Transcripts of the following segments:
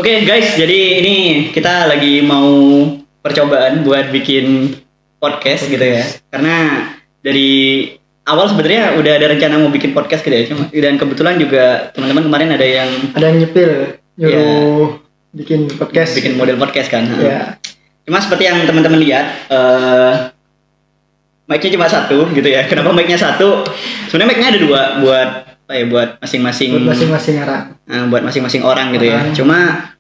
Oke guys, jadi ini kita lagi mau percobaan buat bikin podcast gitu ya. Karena dari awal sebenarnya udah ada rencana mau bikin podcast gitu ya. Dan kebetulan juga teman-teman kemarin ada yang nyuruh bikin podcast. Bikin model podcast kan. Ya. Cuma seperti yang teman-teman lihat, mic-nya cuma satu gitu ya. Kenapa mic-nya satu? Sebenarnya mic-nya ada dua buat masing-masing orang. Buat masing-masing orang gitu ya. Cuma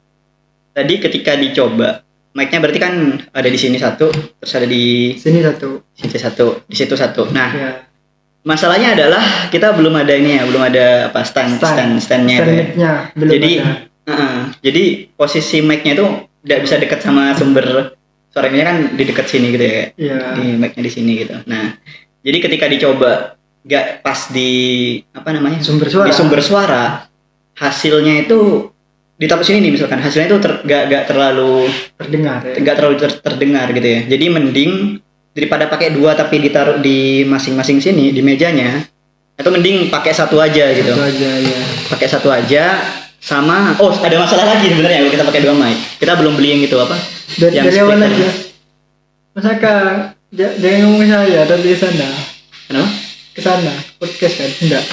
tadi ketika dicoba mic-nya berarti kan ada di sini satu, terus ada di sini satu, di situ satu. Nah, ya. Masalahnya adalah kita belum ada standnya itu ya. Belum jadi ada. Jadi posisi mic-nya itu tidak bisa dekat sama sumber suaranya kan di dekat sini gitu ya. Iya. Di mic-nya di sini gitu. Nah, jadi ketika dicoba nggak pas di sumber suara, hasilnya itu ditaruh sini nih misalkan, hasilnya itu nggak terlalu terdengar ya? Nggak terlalu terdengar gitu ya. Jadi mending daripada pakai dua tapi ditaruh di masing-masing sini di mejanya, atau mending pakai satu aja gitu. Pakai satu aja. Sama ada masalah lagi sebenarnya kalau kita pakai dua mic. Kita belum beli yang itu apa? Dari awal aja. Masakah jangan ngomong saya dari sana. Kenapa? Ke sana podcast kan? Enggak.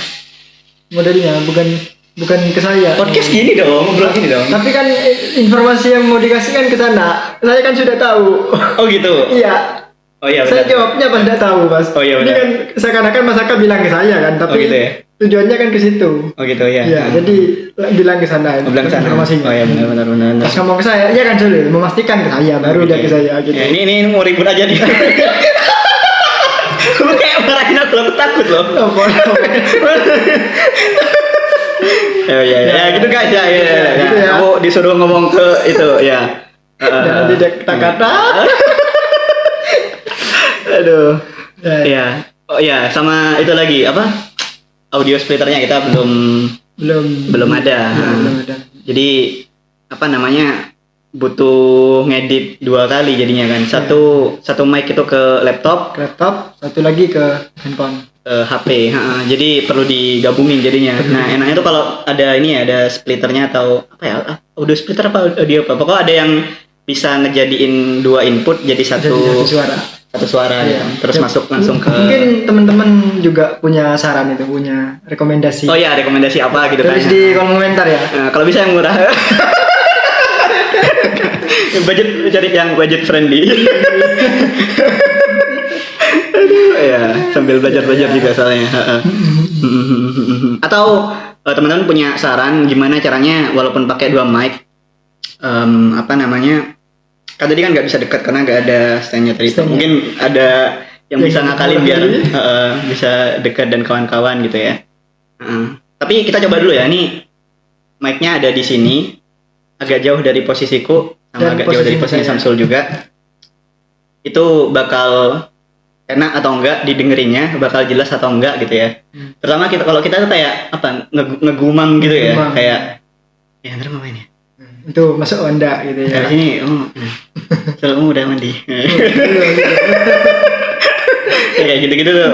Modelnya bukan ke saya. Podcast gini dong, ngobrol gini dong. Tapi kan informasi yang mau dikasih kan ke sana. Saya kan sudah tahu. Oh gitu. Iya. Oh iya Saya benar. jawabnya pas tidak tahu, Mas. Oh iya benar. Ini kan seakan-akan Masaka bilang ke saya kan, tapi gitu ya? tujuannya kan ke situ. Oh gitu ya. Iya, jadi bilang ke sana. Bilang ke sana. Informasinya. Oh iya benar. Pas ngomong ke saya, ya kan sudah memastikan ke saya, baru dia ke saya gitu. Ya, ini mau ribut aja nih. Lu kayak marahin aku takut loh. Ya gitu guys ya. Gitu ya. Aku disuruh ngomong ke itu ya. Jangan tidak kata-kata. Aduh. Ya. Oh ya, sama itu lagi apa? Audio splitternya kita belum ada. Jadi butuh ngedit dua kali jadinya kan. Satu mic itu ke laptop, satu lagi ke handphone. HP. Jadi perlu digabungin jadinya. Nah, enaknya tuh kalau ada splitternya atau apa ya? Audio splitter apa audio apa? Pokoknya ada yang bisa ngejadiin dua input jadi satu suara iya. gitu. Terus masuk langsung ke. Mungkin teman-teman juga punya saran itu, punya rekomendasi. Oh iya, rekomendasi apa gitu kan. Tulis di kolom komentar ya. Kalau bisa yang murah. Cari yang budget friendly. Ya, sambil belajar juga soalnya. Atau teman-teman punya saran gimana caranya walaupun pakai dua mic, kan tadi kan nggak bisa dekat karena nggak ada standnya tadi. Mungkin ada yang bisa ngakalin biar bisa dekat dan kawan-kawan gitu ya. Tapi kita coba dulu ya. Ini mic-nya ada di sini, agak jauh dari posisiku, sama agak jauh dari posisi Samsul juga. Itu bakal enak atau enggak didengerinnya, bakal jelas atau enggak gitu ya. Pertama kalau kita tuh kayak apa ngegumam gitu ya, kayak ya ntar ngapain ya? Itu masuk Honda gitu ya. Dari sini, kamu udah mandi. Kayak gitu-gitu tuh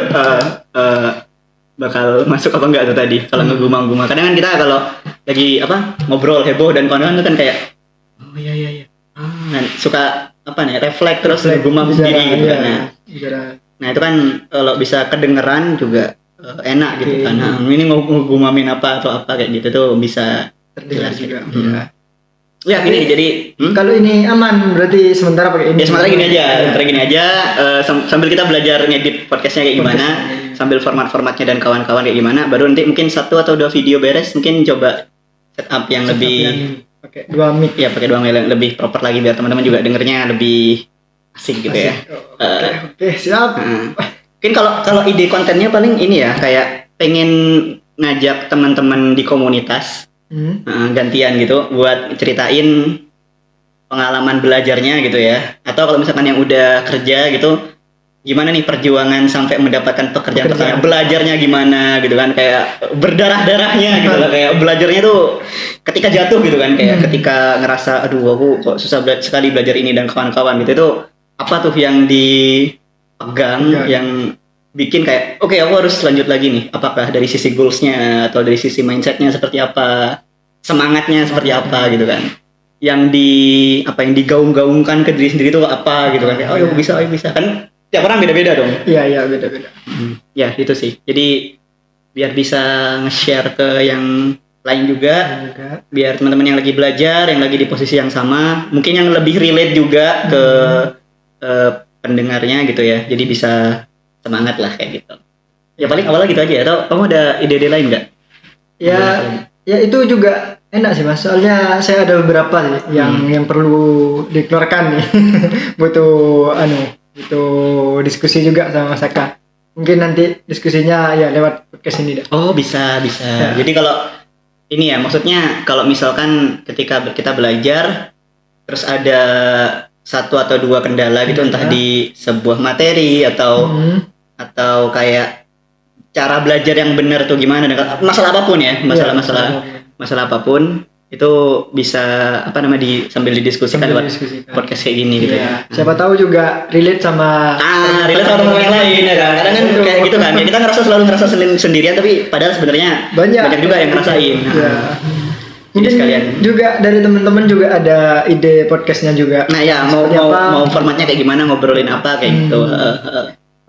bakal masuk apa enggak tuh tadi kalau ngegumam-gumam. Kadang kan kita kalau lagi ngobrol heboh dan kawan-kawan tuh kan kayak iya. Suka refleks terus ngegumam sendiri gitu kan. Nah itu kan kalau bisa kedengeran juga enak gitu kan. Ini ngegumamin apa atau apa kayak gitu tuh bisa terdengar juga. Ya gini jadi kalau ini aman berarti sementara pakai ini. Ya sementara gini aja. Sambil kita belajar ngedit podcastnya kayak gimana, sambil formatnya dan kawan-kawan kayak gimana, baru nanti mungkin 1 atau 2 video beres mungkin coba setup yang lebih pakai 2 mic. Ya pakai 2 mic yang lebih proper lagi biar teman-teman juga dengernya lebih asik gitu ya. Oke, siap. Mungkin kalau ide kontennya paling ini ya, kayak pengen ngajak teman-teman di komunitas gantian gitu buat ceritain pengalaman belajarnya gitu ya. Atau kalau misalkan yang udah kerja gitu, gimana nih perjuangan sampai mendapatkan pekerjaan pertama, belajarnya gimana gitu kan, kayak berdarah-darahnya gitu lah, kayak belajarnya tuh ketika jatuh gitu kan, kayak ketika ngerasa aduh aku kok susah sekali belajar ini dan kawan-kawan gitu, itu apa tuh yang dipegang yang bikin kayak oke, aku harus lanjut lagi nih, apakah dari sisi goalsnya atau dari sisi mindsetnya seperti apa, semangatnya seperti apa gitu kan. yang digaung-gaungkan ke diri sendiri itu apa gitu kan. Oh, aku bisa kan tiap orang beda-beda dong. Iya, beda-beda. Ya, itu sih. Jadi biar bisa nge-share ke yang lain juga. Biar teman-teman yang lagi belajar, yang lagi di posisi yang sama, mungkin yang lebih relate juga ke pendengarnya gitu ya. Jadi bisa semangat lah kayak gitu. Ya paling awalnya gitu aja. Atau kamu ada ide-ide lain nggak? Ya itu juga enak sih Mas. Soalnya saya ada beberapa sih yang perlu dikeluarkan nih. butuh diskusi juga sama Mas Aka. Mungkin nanti diskusinya ya lewat podcast ini dah. Oh, bisa. Ya. Jadi kalau ini ya, maksudnya kalau misalkan ketika kita belajar terus ada satu atau dua kendala gitu, entah di sebuah materi atau kayak cara belajar yang benar tuh gimana, masalah apapun ya, masalah apapun itu bisa sambil didiskusikan lewat podcast kayak gini gitu ya. Siapa tahu juga relate sama teman yang lain ya kan. Kadang kan kayak gitu kan. Ya, kita selalu ngerasa sendirian tapi padahal sebenarnya banyak juga yang ngerasain. Mungkin sekalian juga dari teman-teman juga ada ide podcastnya juga. Nah ya, mau formatnya kayak gimana, ngobrolin apa kayak gitu.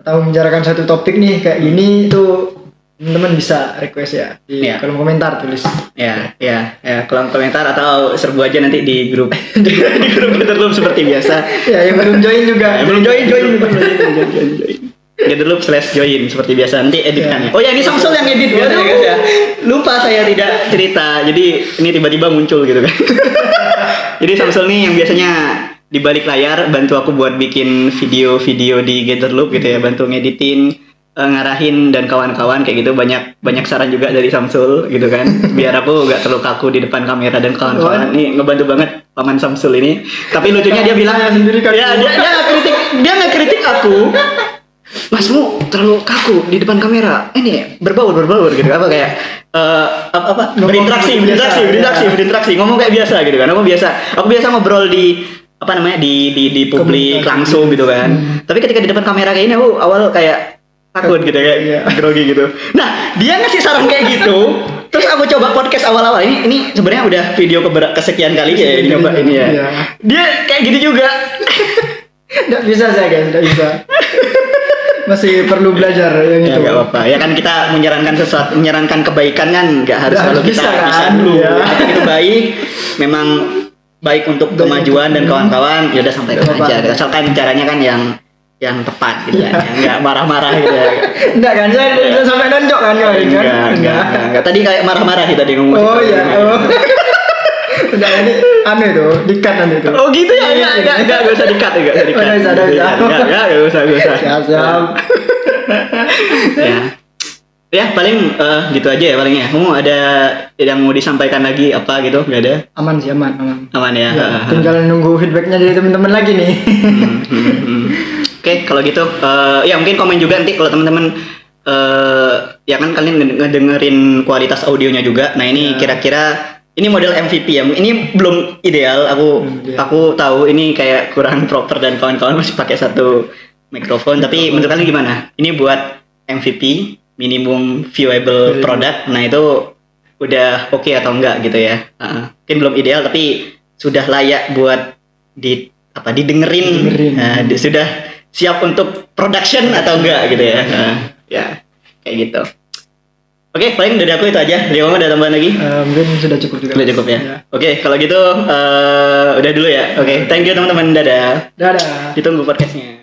Atau membicarakan satu topik nih kayak gini tuh, teman-teman bisa request ya di kolom komentar, tulis. Ya, kolom komentar atau serbu aja nanti di grup di grup Gatherloop seperti biasa. Ya, yang belum join juga. Join. Gatherloop/join seperti biasa, nanti editkan. Oh ya, ini Samsul yang edit biasanya guys ya. Lupa saya tidak cerita. Jadi ini tiba-tiba muncul gitu kan. Jadi Samsul nih yang biasanya di balik layar bantu aku buat bikin video-video di Gatherloop gitu ya, bantu ngeditin, ngarahin dan kawan-kawan kayak gitu. Banyak saran juga dari Samsul gitu kan, biar aku gak terlalu kaku di depan kamera dan kawan-kawan. Ini ngebantu banget paman Samsul ini. Tapi lucunya dia bilang sendiri kan, dia nggak kritik aku, Masmu terlalu kaku di depan kamera, ini berbaur gitu, apa kayak berinteraksi ngomong kayak biasa gitu kan. Aku biasa ngobrol di publik langsung gitu kan. Tapi ketika di depan kamera kayak ini aku awal kayak takut gitu, kayak grogi gitu. Nah, dia ngasih saran kayak gitu. Terus aku coba podcast awal-awal ini sebenarnya udah video kesekian kali ya nyoba ini ya. Dia kayak gitu juga. Nggak bisa saya guys, nggak bisa. Masih perlu belajar yang itu. Nggak apa-apa. Ya kan kita menyarankan kebaikan kan nggak harus selalu kita bisa dulu. Itu baik, memang baik untuk kemajuan dan kawan-kawan, ya udah sampaikan aja. Asalkan caranya kan yang tepat gitu ya. Enggak marah-marah gitu ya. Enggak kan, saya sampai nonjok kan. Enggak. Tadi kayak marah-marah kita ngomong. Oh iya. Udah ini aneh tuh, dikat nanti tuh. Oh gitu ya, enggak usah dikat. Enggak usah. Siap. Ya paling gitu aja ya paling ya. Kamu ada yang mau disampaikan lagi apa gitu? Enggak ada? Aman sih, aman. Aman ya. Tinggal nunggu feedbacknya dari teman-teman lagi nih. Oke, kalau gitu ya mungkin komen juga nanti kalau teman-teman ya kan kalian ngedengerin kualitas audionya juga. Nah ini kira-kira ini model MVP ya. Ini belum ideal. Aku tahu ini kayak kurang proper dan kawan-kawan masih pakai satu mikrofon. Tapi menurut kalian gimana? Ini buat MVP, minimum viewable product. Nah itu udah oke atau enggak gitu ya? Mungkin belum ideal tapi sudah layak buat didengerin. Sudah siap untuk production atau enggak gitu ya? Ya kayak gitu. Oke, paling dari aku itu aja. Dari kamu ada tambahan lagi? Mungkin sudah cukup juga. Sudah cukup ya. Oke, kalau gitu udah dulu ya. Oke, thank you teman-teman. Dadah. Ditunggu podcastnya.